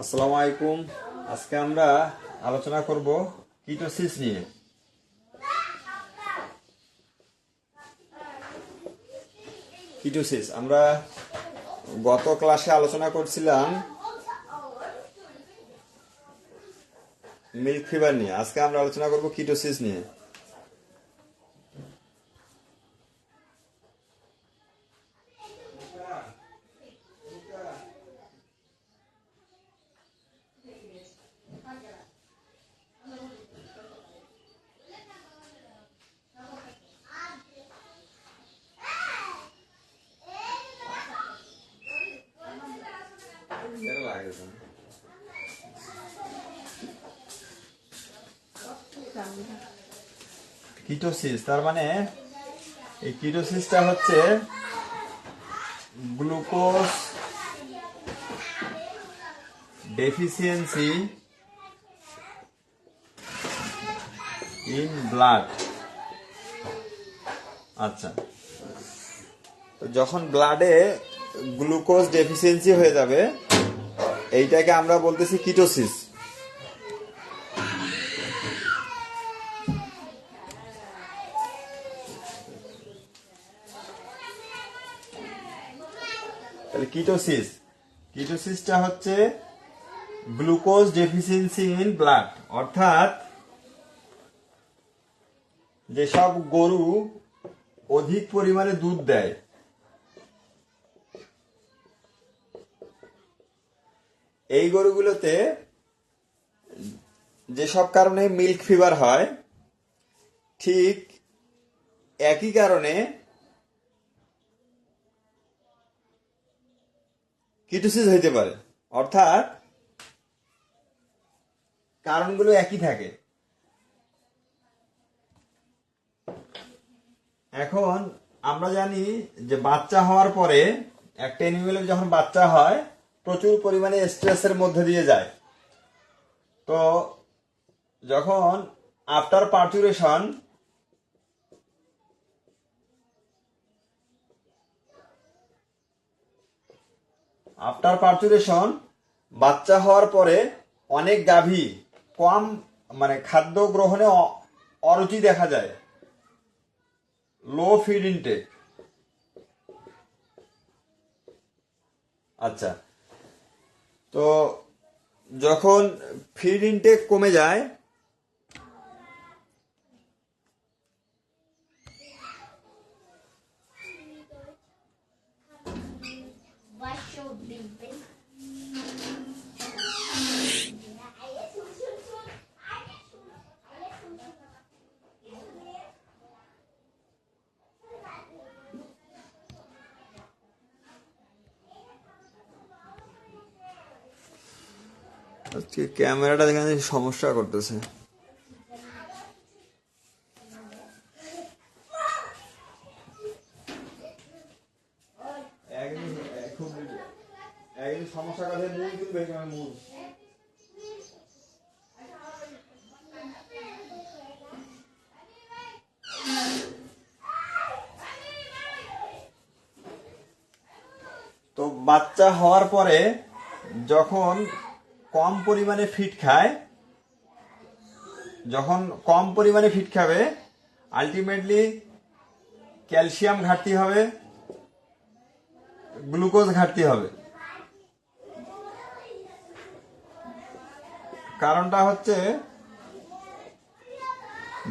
আসসালামু আলাইকুম। আজকে আমরা আলোচনা করব কিটোসিস নিয়ে। কিটোসিস আমরা গত ক্লাসে আলোচনা করছিলাম মিল্ক ফিভার নিয়ে। আজকে আমরা আলোচনা করব কিটোসিস নিয়ে। কিটোসিস তার মানে এই কিটোসিসটা হচ্ছে গ্লুকোজ ডেফিসিয়েন্সি ইন ব্লাড। আচ্ছা, তো যখন ব্লাডে গ্লুকোজ ডেফিসিয়েন্সি হয়ে যাবে এইটাকে আমরা বলতেছি কিটোসিস। তাহলে কিটোসিসটা হচ্ছে গ্লুকোজ ডেফিসিয়েন্সি ইন ব্লাড, অর্থাৎ যেসব গরু অধিক পরিমাণে দুধ দেয় এই গরুগুলোতে যেসব কারণে মিল্ক ফিভার হয়, ঠিক একই কারণে কিটোসিস হইতে পারে, অর্থাৎ কারণগুলো একই থাকে। এখন আমরা জানি যে বাচ্চা হওয়ার পরে একটা অ্যানিমেলের যখন বাচ্চা হয় প্রচুর পরিমাণে স্ট্রেসের মধ্যে দিয়ে যায়। তো যখন আফটার পার্চুরেশন বাচ্চা হওয়ার পরে অনেক গাভী কম খাদ্য গ্রহণে অরুচি দেখা যায়, লো ফিড ইনটেক। আচ্ছা, তো যখন ফিড ইনটেক কমে যায় ক্যামেরাটা দেখে সমস্যা করতেছে। সমস্যা কথা মূল তো বাচ্চা হওয়ার পরে যখন কম পরিমাণে ফিড খাবে আলটিমেটলি ক্যালসিয়াম ঘাটতি হবে, গ্লুকোজ ঘাটতি হবে। কারণটা হচ্ছে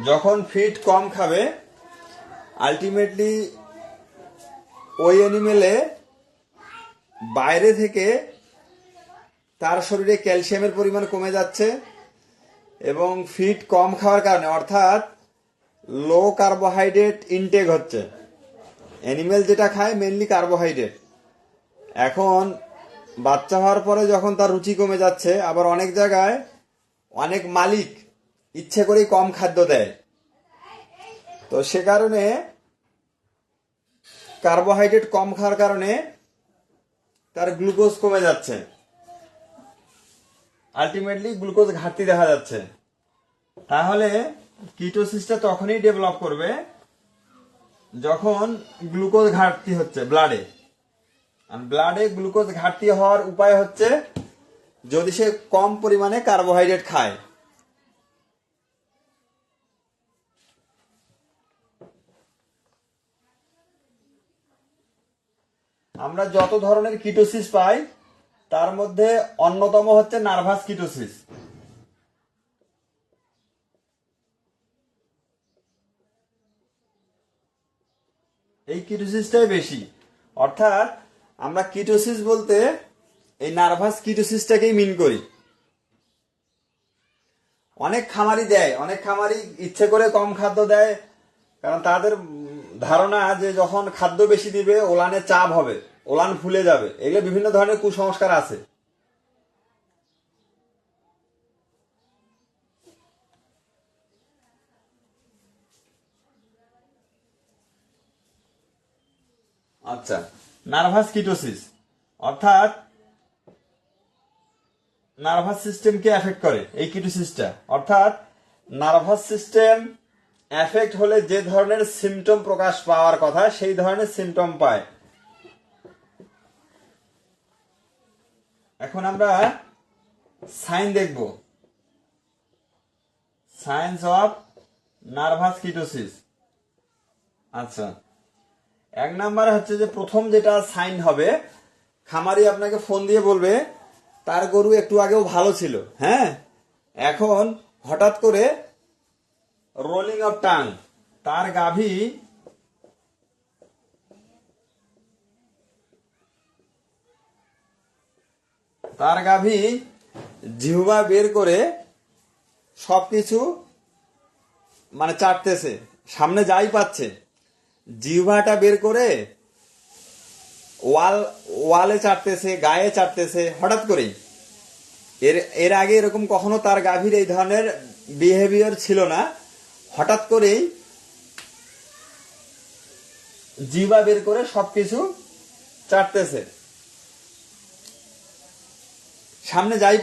যখন ফিড কম খাবে আলটিমেটলি ওই অ্যানিমেলে বাইরে থেকে তার শরীরে ক্যালসিয়ামের পরিমাণ কমে যাচ্ছে এবং ফিড কম খাওয়ার কারণে, অর্থাৎ লো কার্বোহাইড্রেট ইনটেক হচ্ছে। অ্যানিমেল যেটা খায় মেনলি কার্বোহাইড্রেট। এখন বাচ্চা হওয়ার পরে যখন তার রুচি কমে যাচ্ছে, আবার অনেক জায়গায় অনেক মালিক ইচ্ছে করেই কম খাদ্য দেয়, তো সে কারণে কার্বোহাইড্রেট কম খাওয়ার কারণে তার গ্লুকোজ কমে যাচ্ছে, আলটিমেটলি গ্লুকোজ ঘাটতি দেখা যাচ্ছে। তাহলে কিটোসিসটা তখনই ডেভেলপ করবে যখন গ্লুকোজ ঘাটতি হচ্ছে ব্লাডে। ব্লাডে গ্লুকোজ ঘাটতি হওয়ার উপায় হচ্ছে যদি সে কম পরিমাণে কার্বোহাইড্রেট খায়। আমরা যত ধরনের কিটোসিস পাই তার মধ্যে অন্যতম হচ্ছে নার্ভাস কিটোসিস। এই কিটোসিসটাই বেশি, অর্থাৎ আমরা কিটোসিস বলতে এই নার্ভাস কিটোসিসটাকেই মিন করি। অনেক খামারি দেয়, অনেক খামারি ইচ্ছে করে কম খাদ্য দেয়, কারণ তাদের ধারণা যে যখন খাদ্য বেশি দিবে ওলানে চাপ হবে, ওলান ফুলে যাবে। এগুলো বিভিন্ন ধরনের কুসংস্কার আছে। আচ্ছা, নার্ভাস কিটোসিস অর্থাৎ নার্ভাস সিস্টেমকে এফেক্ট করে এই কিটোসিসটা। অর্থাৎ নার্ভাস সিস্টেম এফেক্ট হলে যে ধরনের সিমটম প্রকাশ পাওয়ার কথা সেই ধরনের সিমটম পায়। এখন আমরা সাইন দেখব, সাইন্স অফ নার্ভাস কিটোসিস। আচ্ছা, 1 নাম্বার হচ্ছে যে প্রথম যেটা সাইন হবে, খামারি আপনাকে ফোন দিয়ে বলবে তার গরু একটু আগেও ভালো ছিল, হ্যাঁ, এখন হঠাৎ করে রোলিং অফ টাং, তার গাভী জিহ্বা বের করে সবকিছু মানে চাটতেছে, সামনে যাই পাচ্ছে জিহ্বাটা বের করে ওয়ালে চাটতেছে, গায়ে চাটতেছে হঠাৎ করেই। এর আগে এরকম কখনো তার গাভীর এই ধরনের বিহেভিয়ার ছিল না। হঠাৎ করেই জিহ্বা বের করে সবকিছু চাটতেছে, সামনে যাই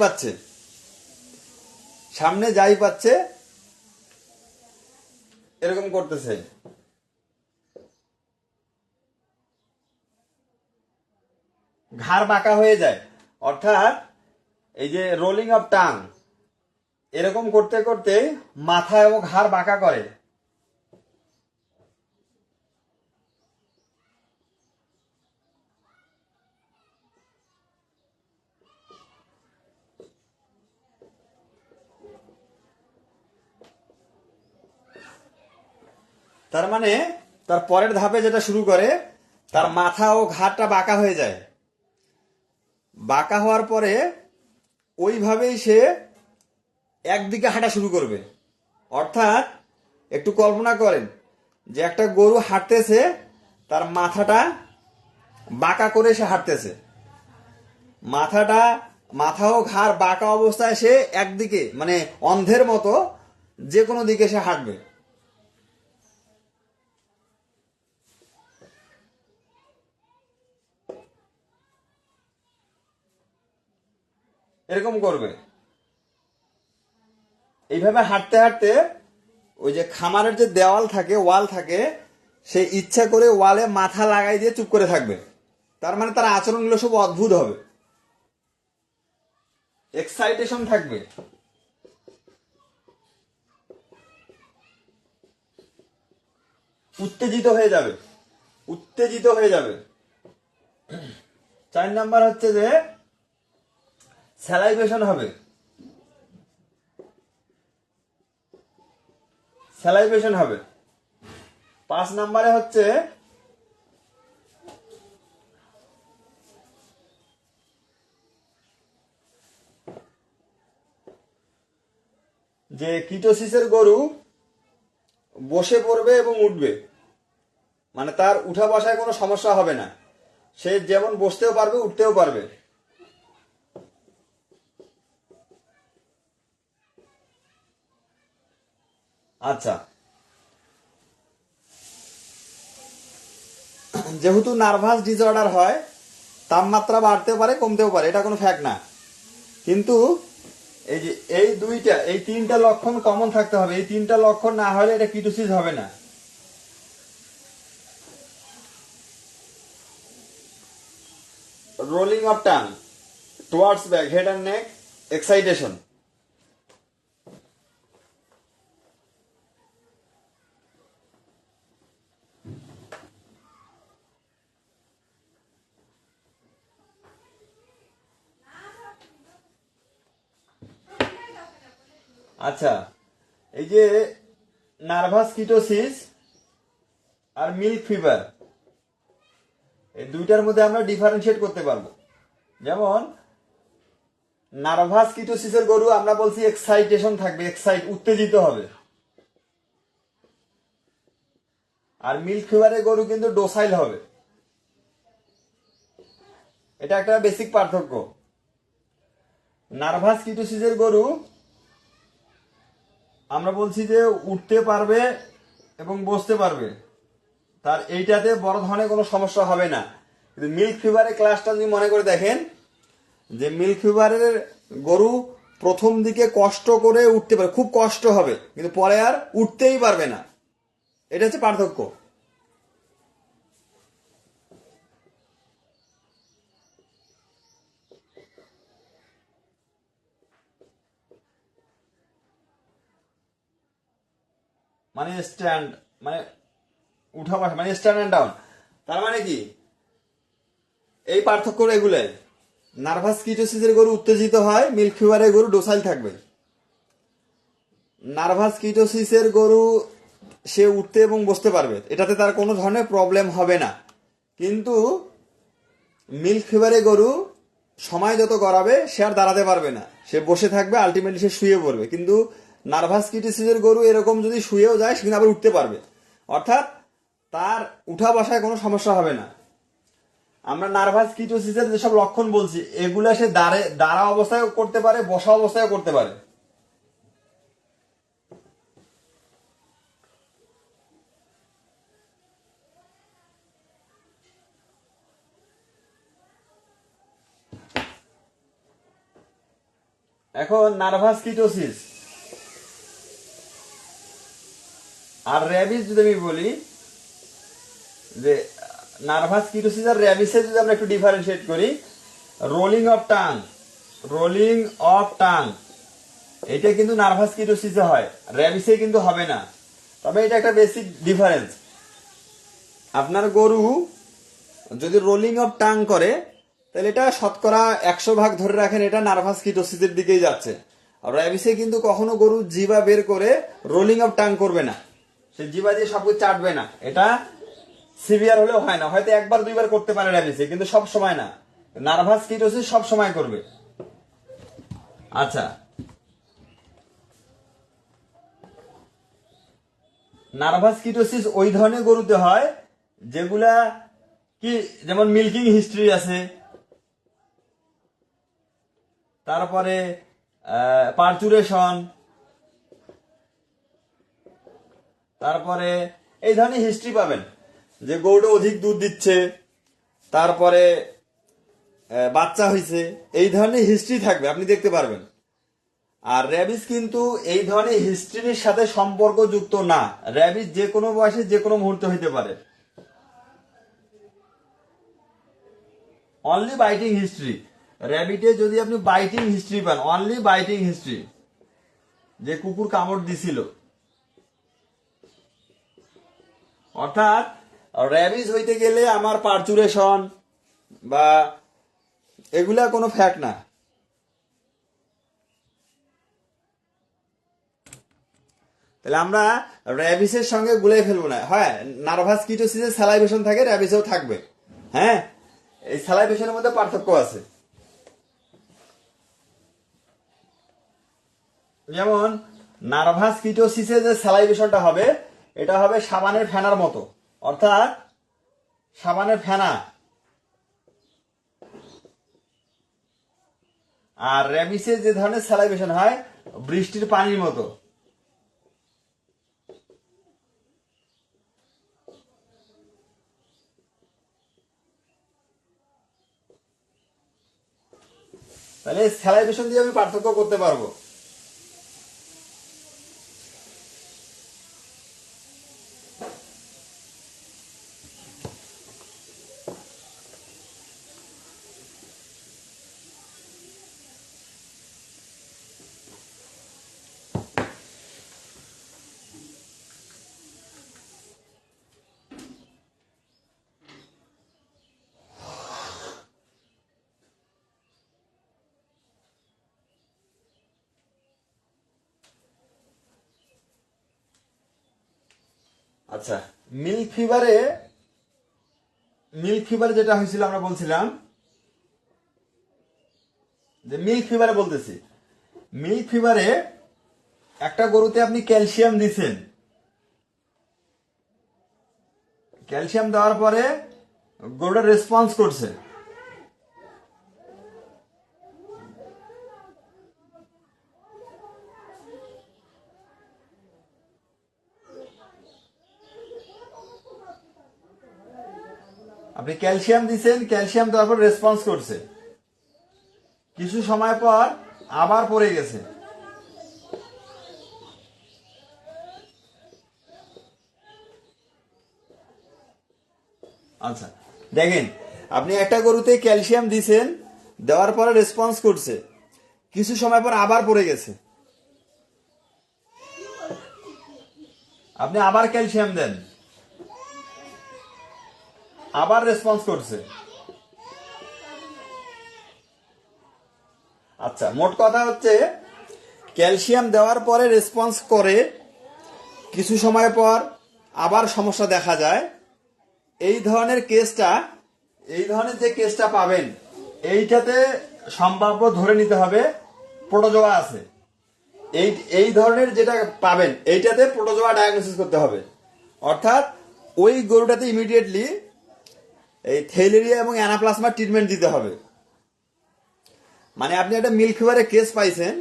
পাচ্ছে এরকম করতেছে। ঘাড় বাঁকা হয়ে যায়, অর্থাৎ এই যে রোলিং অফ টাং এরকম করতে করতে মাথা এবং ঘাড় বাঁকা করে। তার মানে তার পরের ধাপে যেটা শুরু করে, তার মাথা ও ঘাড়টা বাঁকা হয়ে যায়। বাঁকা হওয়ার পরে ওইভাবেই সে একদিকে হাঁটা শুরু করবে। অর্থাৎ একটু কল্পনা করেন যে একটা গরু হাঁটতেছে, তার মাথাটা বাঁকা করে সে হাঁটতেছে, মাথা ও ঘাড় বাঁকা অবস্থায় সে একদিকে মানে অন্ধের মতো যে কোনো দিকে সে হাঁটবে। এরকম করবে। এইভাবে হাঁটতে হাঁটতে ওই যে খামারের যে দেওয়াল থাকে, ওয়াল থাকে, সে ইচ্ছা করে ওয়ালে মাথা লাগাই দিয়ে চুপ করে থাকবে। তার মানে তার আচরণগুলো সব অদ্ভুত হবে, এক্সাইটেশন থাকবে। উত্তেজিত হয়ে যাবে। 4 নাম্বার হচ্ছে যে স্যালাইভেশন হবে। 5 নাম্বারে হচ্ছে যে কিটোসিসের গরু বসে পড়বে এবং উঠবে, মানে তার উঠা বসায় কোনো সমস্যা হবে না, সে যেমন বসতেও পারবে উঠতেও পারবে। আচ্ছা, যেহেতু নার্ভাস ডিসঅর্ডার হয়, তাপমাত্রা বাড়তেও পারে কমতেও পারে, এটা কোনো ফ্যাক্ট না, কিন্তু এই যে এই 3টা লক্ষণ কমন থাকতে হবে। এই 3টা লক্ষণ না হলে এটা কিটোসিস হবে না। Rolling of tongue, towards back, head and neck excitation. আচ্ছা, এই যে নার্ভাস কিটোসিস আর মিল্ক ফিভার, এই দুইটার মধ্যে আমরা ডিফারেন্সিয়েট করতে পারবো। যেমন নার্ভাস কিটোসিসের গরু আমরা বলছি এক্সাইটেশন থাকবে, উত্তেজিত হবে। আর মিল্ক ফিভারের গরু কিন্তু ডোসাইল হবে। এটা একটা বেসিক পার্থক্য। নার্ভাস কিটোসিসের গরু আমরা বলছি যে উঠতে পারবে এবং বসতে পারবে, তার এইটাতে বড় ধরনের কোনো সমস্যা হবে না। কিন্তু মিল্ক ফিভারের ক্লাসটা যদি মনে করে দেখেন, যে মিল্ক ফিভারের গরু প্রথম দিকে কষ্ট করে উঠতে পারে, খুব কষ্ট হবে, কিন্তু পরে আর উঠতেই পারবে না। এটা হচ্ছে পার্থক্য। মানে স্ট্যান্ড, মানে উঠা বসা, মানে স্ট্যান্ড অ্যান্ড ডাউন। তার মানে কি, এই পার্থক্য এগুলাই। নার্ভাস কিটোসিসের গরু উত্তেজিত হয়, মিল্ক ফিভারের গরু ডোসাইল থাকবে। নার্ভাস কিটোসিসের গরু সে উঠতে এবং বসতে পারবে, এটাতে তার কোনো ধরনের প্রবলেম হবে না। কিন্তু মিল্ক ফিভারের গরু সময় যত গড়াবে সে আর দাঁড়াতে পারবে না, সে বসে থাকবে, আলটিমেটলি সে শুয়ে পড়বে। কিন্তু নার্ভাস কিটোসিসের গরু এরকম যদি শুয়েও যায় সে কিন্তু আবার উঠতে পারবে, অর্থাৎ তার উঠা বসায় কোনো সমস্যা হবে না। আমরা নার্ভাস কিটোসিসের যেসব লক্ষণ বলছি, এগুলা সে দাঁড়া অবস্থায় করতে পারে, বসা অবস্থায় করতে পারে। এখন নার্ভাস কিটোসিস আর র্যাবিস যদি আমি বলি, যে নার্ভাস কিটোসিস আর র্যাবিসে যদি আমরা একটু ডিফারেন্সিয়েট করি, রোলিং অফ টাং এটা কিন্তু নার্ভাস কিটোসিসে হয়, র্যাবিসে কিন্তু হবে না। তবে এটা একটা বেসিক ডিফারেন্স। আপনার গরু যদি রোলিং অফ টাং করে, তাহলে এটা শতকরা 100 ভাগ ধরে রাখেন এটা নার্ভাস কিটোসিসের দিকেই যাচ্ছে। আর র্যাবিসে কিন্তু কখনো গরু জিবা বের করে রোলিং অফ টাং করবে না, সে জিবা দিয়ে সবকিছু চাটবে না। এটা সিভিয়ার হলেও হয় না, হয়তো একবার দুইবার করতে পারে র্যাবিসে, কিন্তু সব সময় না। নার্ভাস কিটোসিস সব সময় করবে। আচ্ছা, নার্ভাস কিটোসিস ওই ধরনের গরুতে হয় যেগুলা কি, যেমন মিল্কিং হিস্ট্রি আছে, তারপরে পার্চুরেশন, তারপরে এই ধরনের হিস্ট্রি পাবেন, যে গরুটা অধিক দুধ দিচ্ছে, তারপরে বাচ্চা হয়েছে, এই ধরনের হিস্ট্রি থাকবে, আপনি দেখতে পারবেন। আর র্যাবিস কিন্তু এই ধরনের হিস্ট্রির সাথে সম্পর্কযুক্ত না। র্যাবিস যে কোনো বয়সে যে কোনো মুহূর্তে হইতে পারে। অনলি বাইটিং হিস্ট্রি, র্যাবিটে যদি আপনি বাইটিং হিস্ট্রি পান, অনলি বাইটিং হিস্ট্রি, যে কুকুর কামড় দিছিল, অর্থাৎ র্যাবিস হইতে গেলে আমার পার্চুরেশন বা এগুলা কোনো ফ্যাক্ট না। তাহলে আমরা র্যাবিসের সঙ্গে গুলাই ফেলবো না। হ্যাঁ, নার্ভাস কিটোসিসে স্যালাইভেশন থাকে, র্যাবিসেও থাকবে। হ্যাঁ, এই স্যালাইভেশনের মধ্যে পার্থক্য আছে। যেমন নার্ভাস কিটোসিসে যে স্যালাইভেশনটা হবে, এটা হবে সাবানের ফেনার মতো, অর্থাৎ সাবানের ফেনা। আর র্যাবিসে যে ধরনের স্যালাইভেশন হয়, বৃষ্টির পানির মতো। তাহলে স্যালাইভেশন দিয়ে আমি পার্থক্য করতে পারবো। আচ্ছা, মিল্ক ফিভারে যেটা হয়েছিল আমরা বলছিলাম যে মিল্ক ফিভারে বলতেছি, মিল্ক ফিভারে একটা গরুতে আপনি ক্যালসিয়াম দিছেন, ক্যালসিয়াম দেওয়ার পরে গরুটা রেসপন্স করছে। আপনি ক্যালসিয়াম দিছেন, ক্যালসিয়াম দেওয়ার পর রেসপন্স করছে, কিছু সময় পর আবার পড়ে গেছে। আচ্ছা দেখেন, আপনি একটা গরুতে ক্যালসিয়াম দিছেন, দেওয়ার পরে রেসপন্স করছে, কিছু সময় পর আবার পড়ে গেছে। আপনি আবার ক্যালসিয়াম দেন, আবার রেসপন্স করছে। আচ্ছা, মোট কথা হচ্ছে ক্যালসিয়াম দেওয়ার পরে রেসপন্স করে, কিছু সময় পর আবার সমস্যা দেখা যায়। এই ধরনের যে কেসটা পাবেন, এইটাতে সম্ভাব্য ধরে নিতে হবে প্রোটোজোয়া আছে। এই ধরনের যেটা পাবেন এইটাতে প্রোটোজোয়া ডায়াগনোসিস করতে হবে, অর্থাৎ ওই গরুটাতে ইমিডিয়েটলি এই থেইলেরিয়া এবং অ্যানাপ্লাজমা ট্রিটমেন্ট দিতে হবে। মানে আপনি একটা মিল্ক ফিভারের কেস পাইছেন,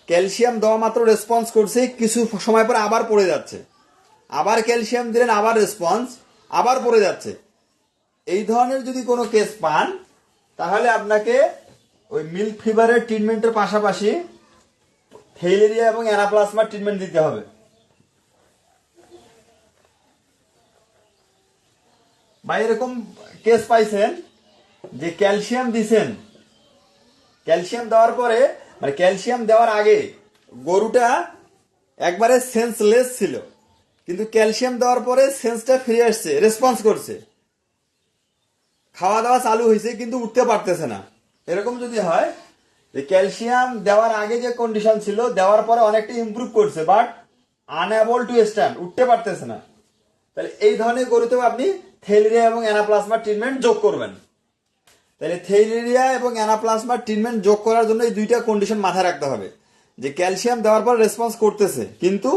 ক্যালসিয়াম দেওয়া মাত্র রেসপন্স করছে, কিছু সময় পর আবার পড়ে যাচ্ছে, আবার ক্যালসিয়াম দিলেন, আবার রেসপন্স, আবার পড়ে যাচ্ছে। এই ধরনের যদি কোনো কেস পান, তাহলে আপনাকে ওই মিল্ক ফিভারের ট্রিটমেন্টের পাশাপাশি থেইলেরিয়া এবং অ্যানাপ্লাজমা ট্রিটমেন্ট দিতে হবে। বা এরকম কেস পাইছেন যে ক্যালসিয়াম দিছেন, ক্যালসিয়াম দেওয়ার পরে মানে ক্যালসিয়াম দেওয়ার আগে গরুটা একবারে সেন্সলেস ছিল, কিন্তু ক্যালসিয়াম দেওয়ার পরে সেন্সটা ফিরে আসছে, রেসপন্স করছে, খাওয়া দাওয়া চালু হয়েছে, কিন্তু উঠতে পারতেছে না। এরকম যদি হয় যে ক্যালসিয়াম দেওয়ার আগে যে কন্ডিশন ছিল, দেওয়ার পরে অনেকটা ইমপ্রুভ করছে, বাট আনএবল টু স্ট্যান্ড, উঠতে পারতেছে না, তাহলে এই ধরনের গরুতেও আপনি থেইলেরিয়া এবং অ্যানাপ্লাজমা ট্রিটমেন্ট যোগ করবেন। তাহলে থেইলেরিয়া এবং অ্যানাপ্লাজমা ট্রিটমেন্ট যোগ করার জন্য এই দুইটা কন্ডিশন মাথায় রাখতে হবে, যে ক্যালসিয়াম দেওয়ার পর রেসপন্স করতেছে কিন্তু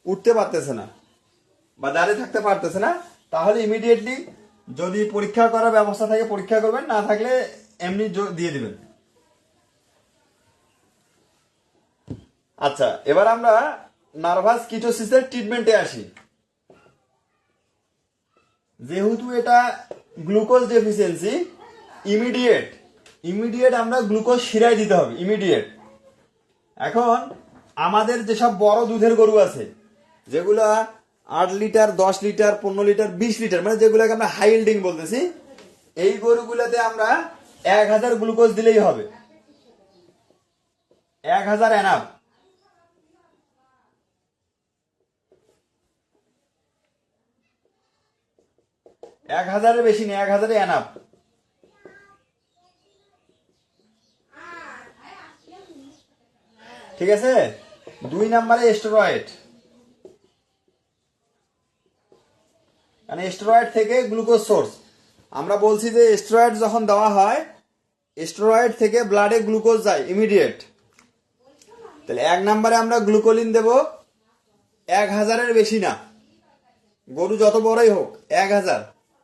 উঠতে পারতেছে না বা দাঁড়িয়ে থাকতে পারতেছে না, তাহলে ইমিডিয়েটলি যদি পরীক্ষা করার ব্যবস্থা থাকে পরীক্ষা করবেন, না থাকলে এমনি দিয়ে দিবেন। আচ্ছা, এবার আমরা নার্ভাস কিটোসিসের ট্রিটমেন্টে আসি। যেহেতু এটা গ্লুকোজ ডেফিসিয়েন্সি, ইমিডিয়েট আমরা গ্লুকোজ শিরায় দিতে হবে, ইমিডিয়েট। এখন আমাদের যেসব বড় দুধের গরু আছে, যেগুলো 8 লিটার, 10 লিটার, 15 লিটার, 20 লিটার, মানে যেগুলোকে আমরা হাই ইল্ডিং বলতেছি, এই গরুগুলোতে আমরা 1000 গ্লুকোজ দিলেই হবে, 1000 এনাফ। এক হাজারের বেশি নেই, 1000 এনাফ। ঠিক আছে। 2 নম্বরে স্টেরয়েড, মানে স্টেরয়েড থেকে গ্লুকোজ সোর্স। আমরা বলছি যে স্টেরয়েড যখন দেওয়া হয়, স্টেরয়েড থেকে ব্লাডে গ্লুকোজ যায় ইমিডিয়েট। তাহলে 1 নম্বরে আমরা গ্লুকোলিন দেব 1000-এর বেশি না, গরু যত বড়ই হোক 1000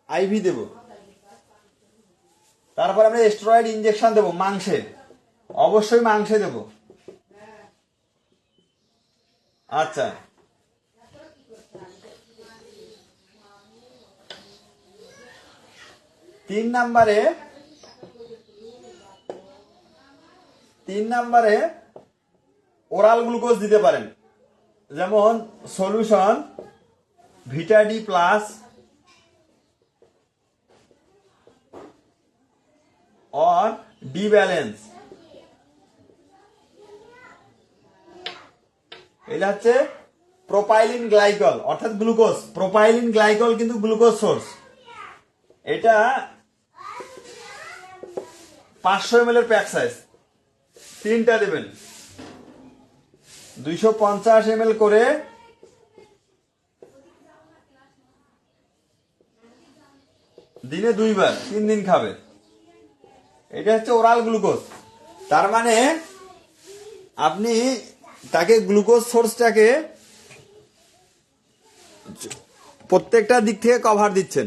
আইভি দেব। তারপর আমরা স্টেরয়েড ইনজেকশন দেব মাংসে, অবশ্যই মাংসে দেব। আচ্ছা, 3 নম্বরে ওরাল গ্লুকোজ দিতে পারেন, যেমন সলিউশন, ভিটা ডি প্লাস, और ডি ব্যালেন্স। এটা হচ্ছে প্রোপাইলিন গ্লাইকল, অর্থাৎ গ্লুকোজ। প্রোপাইলিন গ্লাইকল কিন্তু গ্লুকোজ সোর্স। এটা 500 ml এর প্যাক সাইজ, 3টা দেবেন, 250 ml করে দিনে 2 বার 3 দিন খাবে। এটা হচ্ছে ওরাল গ্লুকোজ। তার মানে আপনি তাকে গ্লুকোজ সোর্সটাকে প্রত্যেকটা দিক থেকে কভার দিচ্ছেন।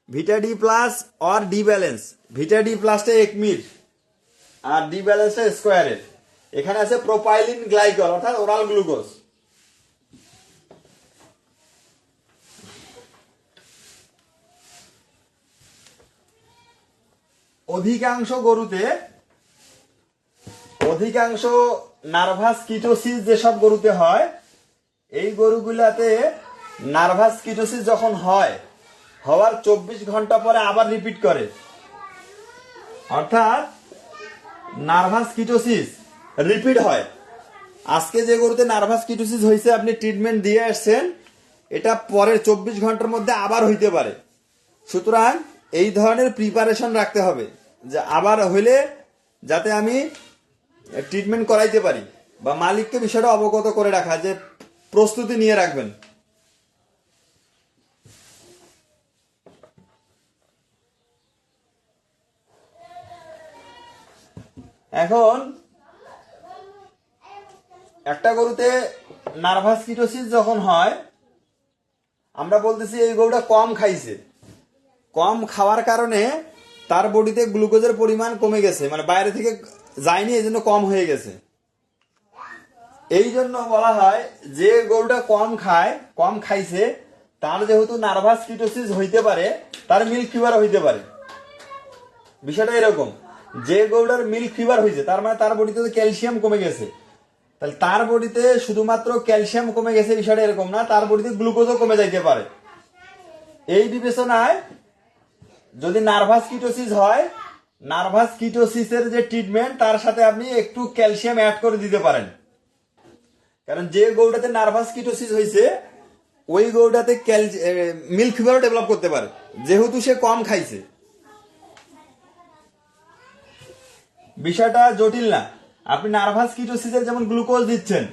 ভিটা ডি প্লাস और ডি ব্যালেন্স। ভিটা ডি প্লাসটা 1 মিট আর ডি ব্যালেন্সটা স্কোয়ারের। এখানে আছে প্রোপাইলিন গ্লাইকল অর্থাৎ ওরাল গ্লুকোজ। অধিকাংশ নার্ভাস কিটোসিস যেসব গরুতে হয়, এই গরুগুলাতে নার্ভাস কিটোসিস যখন হয়, হওয়ার 24 ঘন্টা পরে আবার রিপিট করে। অর্থাৎ নার্ভাস কিটোসিস রিপিট হয়। আজকে যে গরুতে নার্ভাস কিটোসিস হয়েছে আপনি ট্রিটমেন্ট দিয়ে আসছেন, এটা পরের 24 ঘন্টার মধ্যে আবার হইতে পারে। সুতরাং এই ধরনের প্রিপারেশন রাখতে হবে যে আবার হইলে যাতে আমি ট্রিটমেন্ট করাইতে পারি, বা মালিককে বিষয়টা অবগত করে রাখা যে প্রস্তুতি নিয়ে রাখবেন। এখন একটা গরুতে নার্ভাস কিটোসিস যখন হয়, আমরা বলতেছি এই গরুটা কম খাইছে, কম খাওয়ার কারণে তার বডিতে গ্লুকোজের পরিমাণ কমে গেছে, মানে বাইরে থেকে যায়নি, এই জন্য কম হয়ে গেছে। এই জন্য বলা হয় যে গরুটা কম খাইছে, তার যেহেতু নার্ভাস কিটোসিস হইতে পারে, তার মিল্ক ফিভার হইতে পারে। বিষয়টা এরকম, যে গরুটার মিল্ক ফিভার হয়েছে তার মানে তার বডিতে ক্যালসিয়াম কমে গেছে। তাহলে তার বডিতে শুধুমাত্র ক্যালসিয়াম কমে গেছে বিষয়টা এরকম না, তার বডিতে গ্লুকোজও কমে যাইতে পারে। এই বিবেচনায় যদি নার্ভাস কিটোসিস হয়, নার্ভাস কিটোসিসের যে ট্রিটমেন্ট তার সাথে আপনি একটু ক্যালসিয়াম অ্যাড করে দিতে পারেন। কারণ যে গরুটাতে নার্ভাস কিটোসিস হয়েছে ওই গরুটাতে মিল্ক ফিভারও ডেভেলপ করতে পারে, যেহেতু সে কম খাইছে। বিষয়টা জটিল না। আপনি নার্ভাস কিটোসিসের যেমন গ্লুকোজ দিচ্ছেন,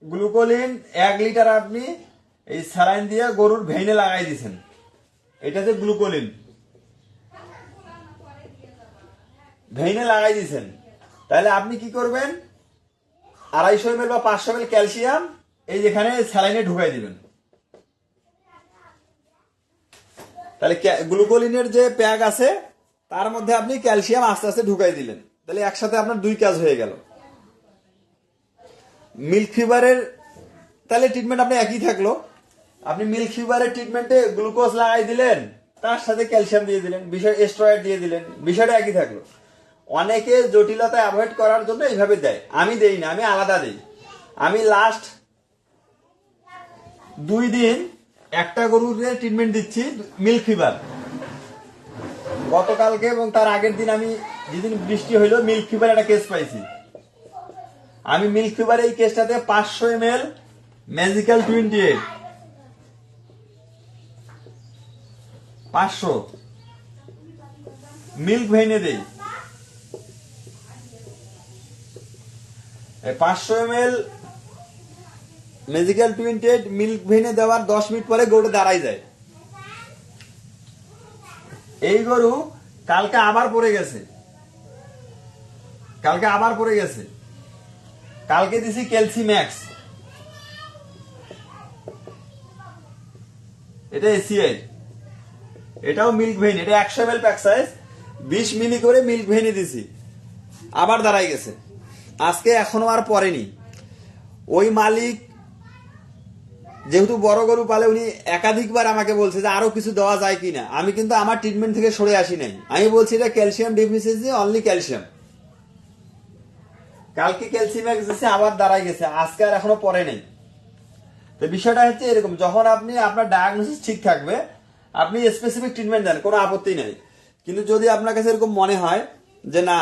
গ্লুকোলিন 1 লিটার আপনি এই স্যালাইন দিয়ে গরুর ভেইনে লাগাই দিচ্ছেন, এটা যে গ্লুকোলিন ভেইনে লাগাই দিচ্ছেন, তাহলে আপনি কি করবেন, 250 ml বা 500 ml ক্যালসিয়াম এই যেখানে স্যালাইনে ঢুকাই দিবেন। তাহলে গ্লুকোলিনের যে প্যাক আছে তার মধ্যে আপনি ক্যালসিয়াম আস্তে আস্তে ঢুকাই দিলেন, তাহলে একসাথে আপনার 2 কাজ হয়ে গেল। মিল্ক ফিভারের তাহলে ট্রিটমেন্ট আপনি একই থাকলো। আপনি মিল্ক ফিভারের ট্রিটমেন্টে গ্লুকোজ লাগাই দিলেন, তার সাথে ক্যালসিয়াম দিয়ে দিলেন, বিষয় স্টেরয়েড দিয়ে দিলেন, বিষয়টা একই থাকলো। অনেকে জটিলতা অ্যাভয়েড করার জন্য এইভাবে দেয়, আমি দেই না, আমি আলাদা দেই। আমি লাস্ট 2 দিন একটা গরুর ট্রিটমেন্ট দিচ্ছি মিল্ক ফিভার। গতকালকে এবং তার আগের দিন আমি যেদিন বৃষ্টি হইলো মিল্ক ফিভার একটা কেস পাইছি। আমি মিল্ক ফিভার এই কেসটাতে 500 ml ম্যাজিক্যাল 28 500 মিল্ক ভেইনে দেই। 500 ml ম্যাজিক্যাল 28 মিল্ক ভেইনে দেওয়ার 10 মিনিট পরে গরুটা দাঁড়াই যায়। এই গরু কালকে আবার পড়ে গেছে, কালকে দিছি ক্যালসি ম্যাক্স, এটা এসিআই, এটাও মিল্ক ভেইন, এটা 100 ml প্যাক সাইজ, 20 মিলি করে মিল্ক ভেইনে দিছি, আবার দাঁড়াই গেছে। আজকে এখনো আর পড়েনি। ওই মালিক যেহেতু বড় গরু পালে উনি একাধিকবার আমাকে বলছে যে আরো কিছু দেওয়া যায় কিনা। আমি কিন্তু আমার ট্রিটমেন্ট থেকে সরে আসি নাই, আমি বলছি এটা ক্যালসিয়াম ডেফিসিয়েন্সি, অনলি ক্যালসিয়াম। কালকে ক্যালসিয়াম দিচ্ছে, আবার দাঁড়াই গেছে, আজকে আর এখনো পরে নেই। তো বিষয়টা হচ্ছে এরকম, যখন আপনি আপনার ডায়াগনোসিস ঠিক থাকবে আপনি স্পেসিফিক ট্রিটমেন্ট দেন, কোনো আপত্তি নেই। কিন্তু যদি আপনার কাছে এরকম মনে হয় যে না,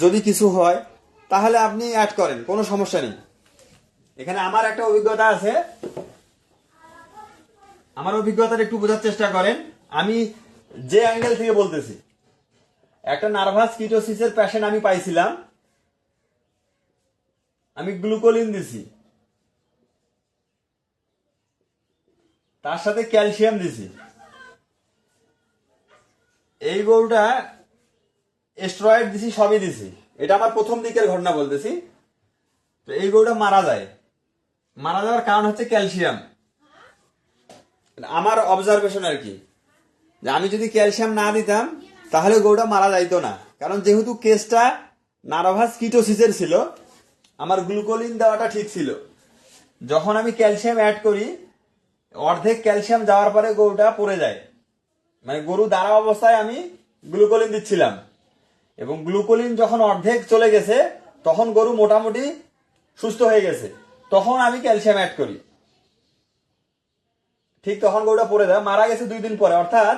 যদি কিছু হয় তাহলে আপনি অ্যাড করেন, কোনো সমস্যা নেই। এখানে আমার একটা অভিজ্ঞতা আছে, আমার অভিজ্ঞতাটা একটু বোঝার চেষ্টা করেন। আমি যে অ্যাঙ্গেল থেকে বলতেছি, একটা নার্ভাস কিটোসিসের পেশেন্ট আমি পাইছিলাম, আমি গ্লুকোলিন দিছি, তার সাথে ক্যালসিয়াম দিছি। এই গরুটা স্টেরয়েড দিছি, সবই দিছি। এটা আমার প্রথম দিকের ঘটনা বলতেছি। তো এই গরুটা মারা যায়। মারা যাওয়ার কারণ হচ্ছে ক্যালসিয়াম। আমার অবজারভেশন আর কি, যে আমি যদি ক্যালসিয়াম না দিতাম তাহলে গরুটা মারা যাইতো না। কারণ যেহেতু কেসটা নার্ভাস কিটোসিসের ছিল, আমার গ্লুকোলিন দেওয়াটা ঠিক ছিল। যখন আমি ক্যালসিয়াম অ্যাড করি, অর্ধেক ক্যালসিয়াম যাওয়ার পরে গরুটা পড়ে যায়। মানে গরু দাঁড়া অবস্থায় আমি গ্লুকোলিন দিচ্ছিলাম, এবং গ্লুকোলিন যখন অর্ধেক চলে গেছে তখন গরু মোটামুটি সুস্থ হয়ে গেছে, তখন আমি ক্যালসিয়াম অ্যাড করি। ঠিক তখন গরুটা পড়ে যায়, মারা গেছে 2 দিন পরে। অর্থাৎ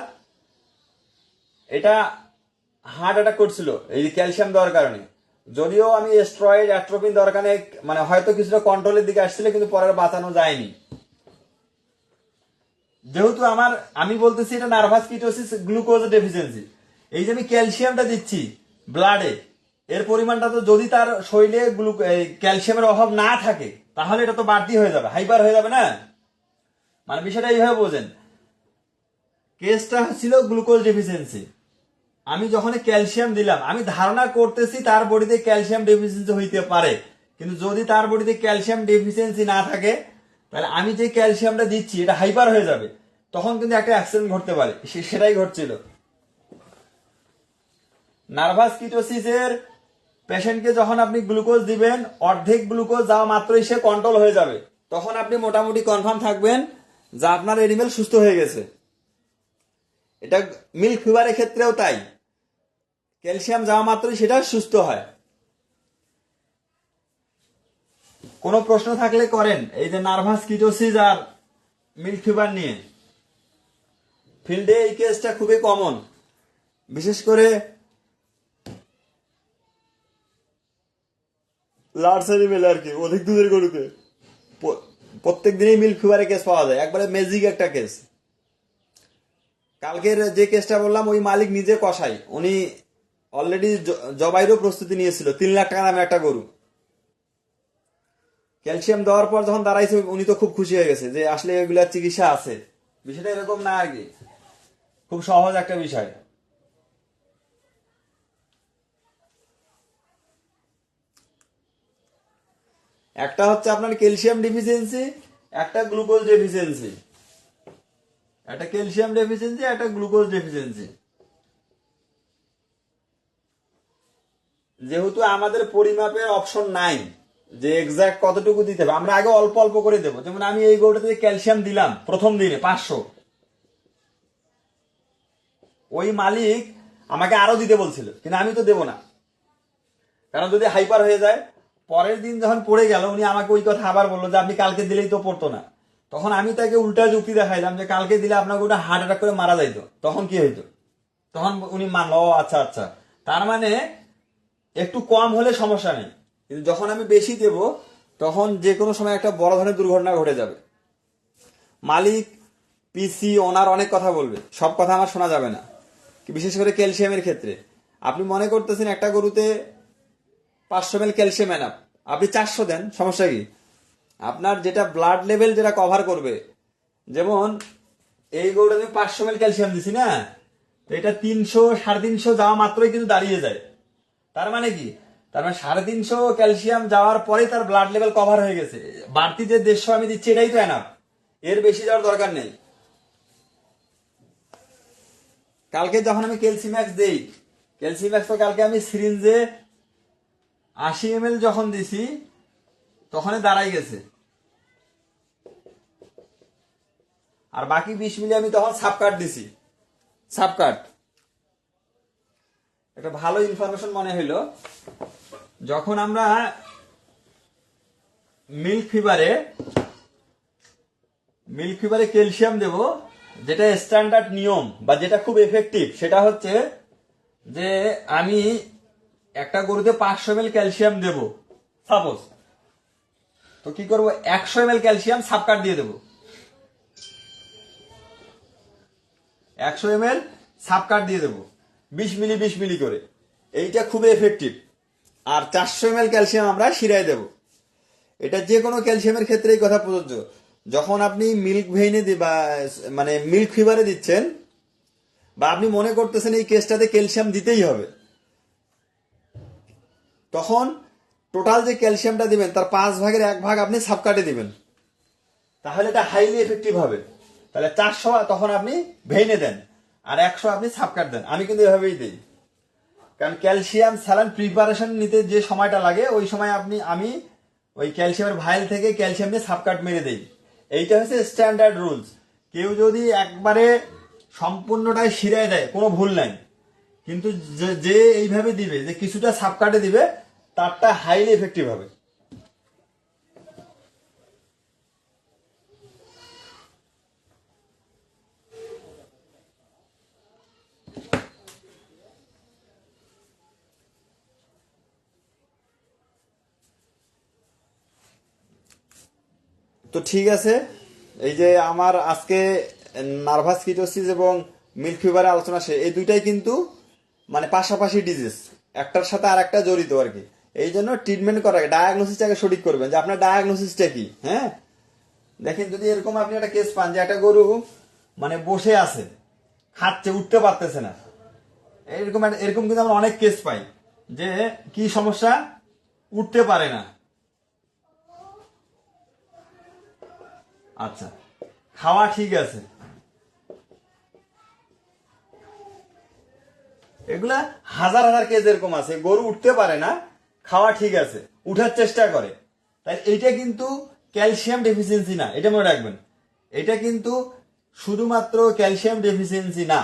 এটা হার্ট অ্যাটাক করছিল এই ক্যালসিয়াম দেওয়ার কারণে। যদিও আমি স্টেরয়েড অ্যাট্রোপিন দেওয়ার কারণে মানে হয়তো কিছুটা কন্ট্রোলের দিকে আসছিল, কিন্তু পরে বাঁচানো যায়নি। যেহেতু আমি বলতেছি এটা নার্ভাস কিটোসিস গ্লুকোজ ডেফিসিয়েন্সি। এই যে আমি ক্যালসিয়ামটা দিচ্ছি ব্লাডে, এর পরিমাণটা তো যদি তার শরীরে ক্যালসিয়ামের অভাব না থাকে তাহলে এটা তো বাড়তি হয়ে যাবে, হাইপার হয়ে যাবে না। মানে বিষয়টা এইভাবে বোঝেন, কেসটা ছিল গ্লুকোজ ডেফিসিয়েন্সি। আমি যখন ক্যালসিয়াম দিলাম, আমি ধারণা করতেছি তার বডিতে ক্যালসিয়াম ডেফিসিয়েন্সি হইতে পারে, কিন্তু যদি তার বডিতে ক্যালসিয়াম ডেফিসিয়েন্সি না থাকে তাহলে আমি যে ক্যালসিয়ামটা দিচ্ছি এটা হাইপার হয়ে যাবে, তখন কিন্তু একটা অ্যাক্সিডেন্ট ঘটতে পারে। সেটাই ঘটছিল। নার্ভাস কিটোসিসের পেশেন্টকে যখন আপনি গ্লুকোজ দিবেন, অর্ধেক গ্লুকোজ যাওয়া মাত্রই সে কন্ট্রোল হয়ে যাবে, তখন আপনি মোটামুটি কনফার্ম থাকবেন যে আপনার এনিমেল সুস্থ হয়ে গেছে। এটা মিল্ক ফিভারের ক্ষেত্রেও তাই, ক্যালসিয়াম যাওয়া মাত্রই সেটা সুস্থ হয়। কোনো প্রশ্ন থাকলে করেন এই যে নার্ভাস কিটোসিস আর মিল্ক ফিভার নিয়ে। ফিল্ডে এই কেসটা খুবই কমন, বিশেষ করে লার্জ এনিমেল আর কি, অধিক দুধের গরুতে প্রত্যেক দিনই মিল্ক ফিভারের কেস পাওয়া যায়। একবারে ম্যাজিক একটা কেস। কালকের যে কেসটা বললাম, ওই মালিক নিজে কসাই, উনি অলরেডি জবাইরও প্রস্তুতি নিয়েছিল। 3 লাখ টাকা দামের একটা গরু। ক্যালসিয়াম দেওয়ার পর যখন দাঁড়াইছে উনি তো খুব খুশি হয়ে গেছে যে আসলে এগুলার চিকিৎসা আছে। বিষয়টা এরকম না আর কি, খুব সহজ একটা বিষয়। একটা হচ্ছে আপনার ক্যালসিয়াম ডেফিসিয়েন্সি, একটা গ্লুকোজ ডেফিসিয়েন্সি। একটা ক্যালসিয়াম ডেফিসিয়েন্সি, একটা গ্লুকোজ ডেফিসিয়েন্সি। যেহেতু আমাদের পরিমাপের অপশন নাই যে এক্সাক্ট কতটুকু দিতে হবে, আমরা আগে অল্প অল্প করে দেবো। যেমন আমি এই গরুটাতে ক্যালসিয়াম দিলাম প্রথম দিনে 500, ওই মালিক আমাকে আরো দিতে বলছিল, কিন্তু আমি তো দেবো না। কারণ যদি হাইপার হয়ে যায়, পরের দিন যখন পড়ে গেল উনি আমাকে ওই কথা আবার বললো যে আপনি কালকে দিলেই তো পড়তো না। তখন আমি তাকে উল্টা যুক্তি দেখাইলাম যে কালকে দিলে আপনাকে ওটা হার্ট অ্যাটাক করে মারা যাইতো, তখন কি হইতো? তখন উনি মানলো, ও আচ্ছা আচ্ছা, তার মানে একটু কম হলে সমস্যা নেই, কিন্তু যখন আমি বেশি দেব তখন যে কোনো সময় একটা বড় ধরনের দুর্ঘটনা ঘটে যাবে। মালিক, পিসি, ওনার অনেক কথা বলবে, সব কথা আমার শোনা যাবে না। বিশেষ করে ক্যালসিয়ামের ক্ষেত্রে আপনি মনে করতেছেন একটা গরুতে 500 ml ক্যালসিয়াম এনাফ, আপনি 400 দেন, সমস্যা কি? আপনার যেটা ব্লাড লেভেল যেটা কভার করবে, যেমন এই গরুটা আমি 500 ml ক্যালসিয়াম দিছি না, তো এটা 300 350 যাওয়া মাত্রই কিন্তু দাঁড়িয়ে যায়। তার মানে কি? তার মানে 350 ক্যালসিয়াম যাওয়ার পরে তার ব্লাড লেভেল কভার হয়ে গেছে। বাড়তি যে 150 আমি দিচ্ছি এটাই তো এনাফ, এর বেশি যাওয়ার দরকার নেই। কালকে যখন আমি ক্যালসিম্যাক্স দেই, ক্যালসিম্যাক্স তো কালকে আমি সিরিঞ্জে 80 ml যখন দিছি তখনই দাঁড়াই গেছে, আর বাকি 20 মিলি আমি তখন সাবকাট দিছি। সাবকাট একটা ভালো ইনফরমেশন মনে হইলো, যখন আমরা মিল্ক ফিভারে ক্যালসিয়াম দেব, যেটা স্ট্যান্ডার্ড নিয়ম বা যেটা খুব এফেক্টিভ, সেটা হচ্ছে যে আমি একটা গরুতে 500 ml ক্যালসিয়াম দেব সাপোজ, তো কি করব, 100 ml ক্যালসিয়াম সাবকাট দিয়ে দেব। 100 ml সাবকাট দিয়ে দেব 20 মিলি 20 মিলি করে, এইটা খুবই এফেক্টিভ। আর 400 ml ক্যালসিয়াম আমরা শিরায় দেব। এটা যে কোনো ক্যালসিয়ামের ক্ষেত্রে এই কথা প্রযোজ্য। যখন আপনি মিল্ক ভেইনে বা মানে মিল্ক ফিভারে দিচ্ছেন, বা আপনি মনে করতেছেন এই কেসটাতে ক্যালসিয়াম দিতেই হবে, তখন টোটাল যে ক্যালসিয়ামটা দিবেন তার 1/5 আপনি সাবকাটে দিবেন, তাহলে এটা হাইলি এফেক্টিভ হবে। তাহলে 400 তখন আপনি ভেইনে দেন, আর 100 আপনি সাবকাট দেন। আমি কিন্তু এভাবেই দিই, কারণ ক্যালসিয়াম স্যালাইন প্রিপারেশন নিতে যে সময়টা লাগে ওই সময় আমি ওই ক্যালসিয়ামের ভাইল থেকে ক্যালসিয়াম দিয়ে সাবকাট মেরে দেই। এইটা হচ্ছে স্ট্যান্ডার্ড রুলস। কেউ যদি একবারে সম্পূর্ণটাই সিরায় দেয় কোনো ভুল নাই, কিন্তু যে এইভাবে দিবে, যে কিছুটা সাবকাটে দিবে, তারটা হাইলি এফেক্টিভ হবে। তো ঠিক আছে, এই যে আমার আজকে নার্ভাস কিটোসিস এবং মিল্ক ফিভারের আলোচনা এই দুইটাই কিন্তু মানে পাশাপাশি ডিজিজ, একটার সাথে আর একটা জড়িত আর কি। এই জন্য ট্রিটমেন্ট করা, ডায়াগনোসিসটাকে সঠিক করবেন যে আপনার ডায়াগনোসিসটা কি। হ্যাঁ, দেখেন যদি এরকম আপনি একটা কেস পান যে একটা গরু মানে বসে আছে, খাচ্ছে, উঠতে পারতেছে না, এরকম এরকম কিন্তু আমরা অনেক কেস পাই যে কি সমস্যা, উঠতে পারে না। আচ্ছা, খাওয়া ঠিক আছে, এগুলা হাজার হাজার কেস এরকম আছে, গরু উঠতে পারে না, খাওয়া ঠিক আছে, উঠার চেষ্টা করে। তাই এইটা কিন্তু ক্যালসিয়াম ডেফিসিয়েন্সি না, এটা মনে রাখবেন। এটা কিন্তু শুধুমাত্র ক্যালসিয়াম ডেফিসিয়েন্সি না।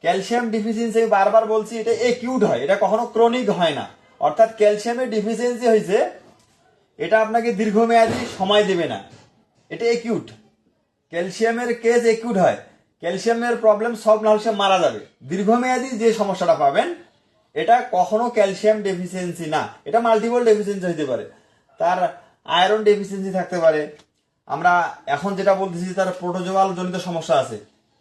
ক্যালসিয়াম ডেফিসিয়েন্সি আমি বারবার বলছি, এটা একিউট হয়, এটা কখনো ক্রনিক হয় না। অর্থাৎ ক্যালসিয়ামের ডেফিসিয়েন্সি হয়েছে, এটা আপনাকে দীর্ঘমেয়াদী সময় দেবে না, এটা একিউট। ক্যালসিয়ামের কেস একিউট হয়, ক্যালসিয়ামের প্রবলেম সলভ না হলে সে মারা যাবে। দীর্ঘমেয়াদী যে সমস্যাটা পাবেন এটা কখনো ক্যালসিয়াম ডেফিসিয়েন্সি না, এটা মাল্টিপল ডেফিসিয়েন্সি হতে পারে। তার আয়রন ডেফিসিয়েন্সি থাকতে পারে। আমরা এখন যেটা বলতেছি তার প্রোটোজোয়াল জনিত সমস্যা আছে,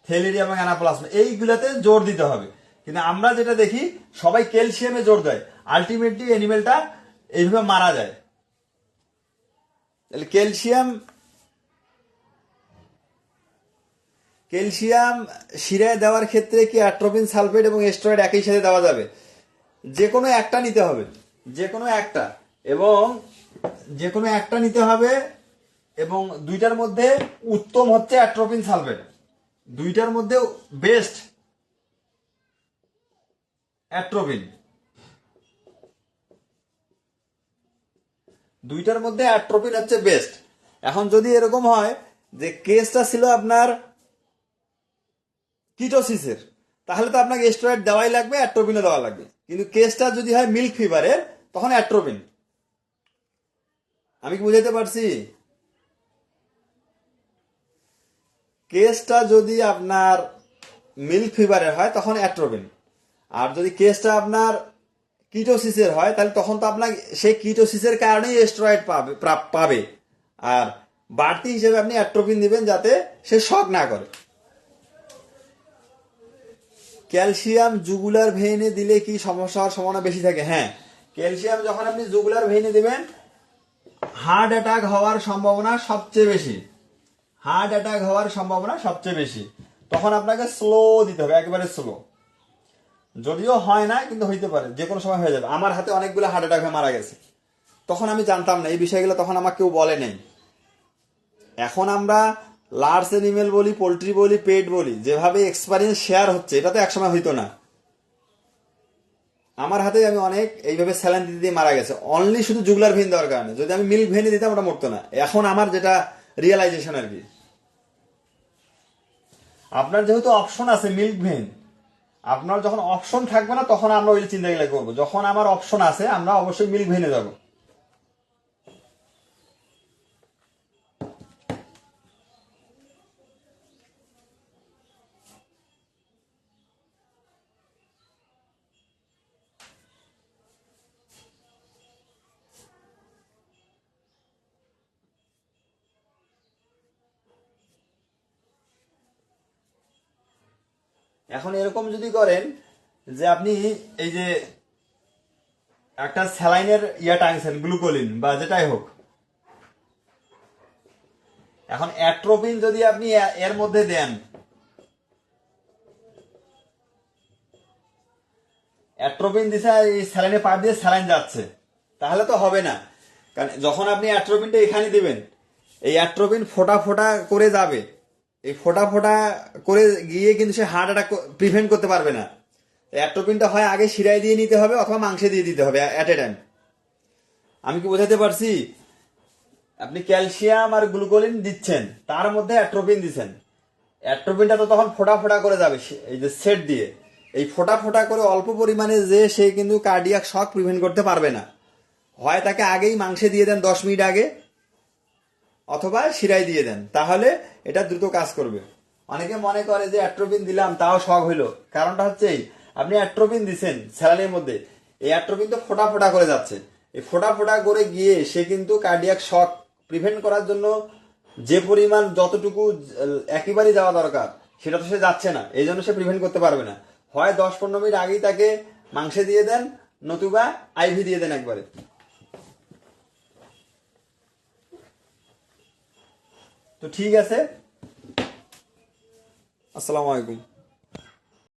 থেলেরিয়া এবং অ্যানাপ্লাজমা, এইগুলাতে জোর দিতে হবে। কিন্তু আমরা যেটা দেখি সবাই ক্যালসিয়ামে জোর দেয়, আলটিমেটলি অ্যানিমেলটা এইভাবে মারা যায়। তাহলে ক্যালসিয়াম ক্যালসিয়াম শিরায় দেওয়ার ক্ষেত্রে কি অ্যাট্রোপিন সালফেট এবং স্টেরয়েড একই সাথে দেওয়া যাবে? যে কোনো একটা নিতে হবে, যে কোনো একটা, এবং যে কোনো একটা নিতে হবে। এবং দুইটার মধ্যে উত্তম হচ্ছে অ্যাট্রোপিন সালফেট, দুইটার মধ্যে বেস্ট অ্যাট্রোপিন, দুইটার মধ্যে অ্যাট্রোপিন হচ্ছে বেস্ট। এখন যদি এরকম হয় যে কেসটা ছিল আপনার কিটোসিসের, তাহলে তো আপনাকে স্টেরয়েড দেওয়াই লাগবে, অ্যাট্রোপিনও দেওয়া লাগবে। কিন্তু কেসটা যদি হয় মিল্ক ফিভারের, তখন অ্যাট্রোপিন। আমি কি বুঝাইতে পারছি? কেসটা যদি আপনার মিল্ক ফিভারের হয় তখন অ্যাট্রোপিন, আর যদি কেসটা আপনার কিটোসিসের হয় তাহলে তখন তো আপনার সেই কিটোসিসের কারণেই স্টেরয়েড পাবে, আর বাড়তি হিসেবে আপনি অ্যাট্রোপিন দিবেন যাতে সে শক না করে। ক্যালসিয়াম জুগুলার ভেইনে দিলে কি সমস্যা হওয়ার সম্ভাবনা বেশি থাকে? হ্যাঁ, ক্যালসিয়াম যখন আপনি জুগুলার ভেইনে দিবেন, হার্ট অ্যাটাক হওয়ার সম্ভাবনা সবচেয়ে বেশি, হার্ট অ্যাটাক হওয়ার সম্ভাবনা সবচেয়ে বেশি। তখন আপনাকে স্লো দিতে হবে, একেবারে স্লো। যদিও হয় না, কিন্তু হইতে পারে, যে কোনো সময় হয়ে যাবে। আমার হাতে অনেকগুলো হার্ট অ্যাটাক হয়ে মারা গেছে, তখন আমি জানতাম না এই বিষয়গুলো, তখন আমাকে কেউ বলে নেই। এখন আমরা লার্জ এনিমেল বলি, পোলট্রি বলি, পেট বলি, যেভাবে এক্সপিরিয়েন্স শেয়ার হচ্ছে, এটা তো একসময় হইতো না। আমার হাতে আমি অনেক এইভাবে স্যালাইন দিতে দিয়ে মারা গেছে, অনলি শুধু জুগলার ভেইন দেওয়ার কারণে। যদি আমি মিল্ক ভেইনে দিতাম ওটা মরতো না। এখন আমার যেটা রিয়েলাইজেশন আর কি, আপনার যেহেতু অপশন আছে মিল্ক ভেইন, আপনার যখন অপশন থাকবে না তখন আমরা ওই চিন্তাগুলো করবো। যখন আমার অপশন আছে আমরা অবশ্যই মিল্ক ভেইনে যাবো। এখন এরকম যদি করেন যে আপনি এই যে একটা স্যালাইনের ইয়া টাংছেন, গ্লুকোলিন বা যেটাই হোক, এখন অ্যাট্রোপিন যদি আপনি এর মধ্যে দেন, অ্যাট্রোপিন দিছে আর এই স্যালাইনে পাইপ দিয়ে স্যালাইন যাচ্ছে, তাহলে তো হবে না। কারণ যখন আপনি অ্যাট্রোপিনটা এখানে দিবেন, এই অ্যাট্রোপিন ফোটা ফোটা করে যাবে, এই ফোটা ফোটা করে গিয়ে কিন্তু সে হার্ট অ্যাটাক প্রিভেন্ট করতে পারবে না। অ্যাট্রোপিনটা হয় আগে শিরায় দিয়ে নিতে হবে অথবা মাংসে দিয়ে দিতে হবে অ্যাট এ টাইম। আমি কি বোঝাতে পারছি? আপনি ক্যালসিয়াম আর গ্লুকোলিন দিচ্ছেন, তার মধ্যে অ্যাট্রোপিন দিচ্ছেন, অ্যাট্রোপিনটা তো তখন ফোটা ফোটা করে যাবে এই যে সেট দিয়ে, এই ফোটা ফোটা করে অল্প পরিমাণে যে সে কিন্তু কার্ডিয়াক শক প্রিভেন্ট করতে পারবে না। হয় তাকে আগেই মাংসে দিয়ে দেন 10 মিনিট আগে, অথবা শিরায় দিয়ে দেন, তাহলে এটা দ্রুত কাজ করবে। অনেকে মনে করে যে অ্যাট্রোপিন দিলাম তাও শক হইলো, কারণটা হচ্ছে এই, আপনি অ্যাট্রোপিন দিচ্ছেন স্যালাইনের মধ্যে, এই অ্যাট্রোপিন তো ফোটা ফোটা করে যাচ্ছে, এই ফোটা ফোটা করে গিয়ে সে কিন্তু কার্ডিয়াক শক প্রিভেন্ট করার জন্য যে পরিমাণ যতটুকু একেবারেই যাওয়া দরকার সেটা তো সে যাচ্ছে না, এই জন্য সে প্রিভেন্ট করতে পারবে না। হয় 10-15 মিনিট আগেই তাকে মাংসে দিয়ে দেন, নতুবা আইভি দিয়ে দেন একবারে। তো ঠিক আছে, আসসালামু আলাইকুম।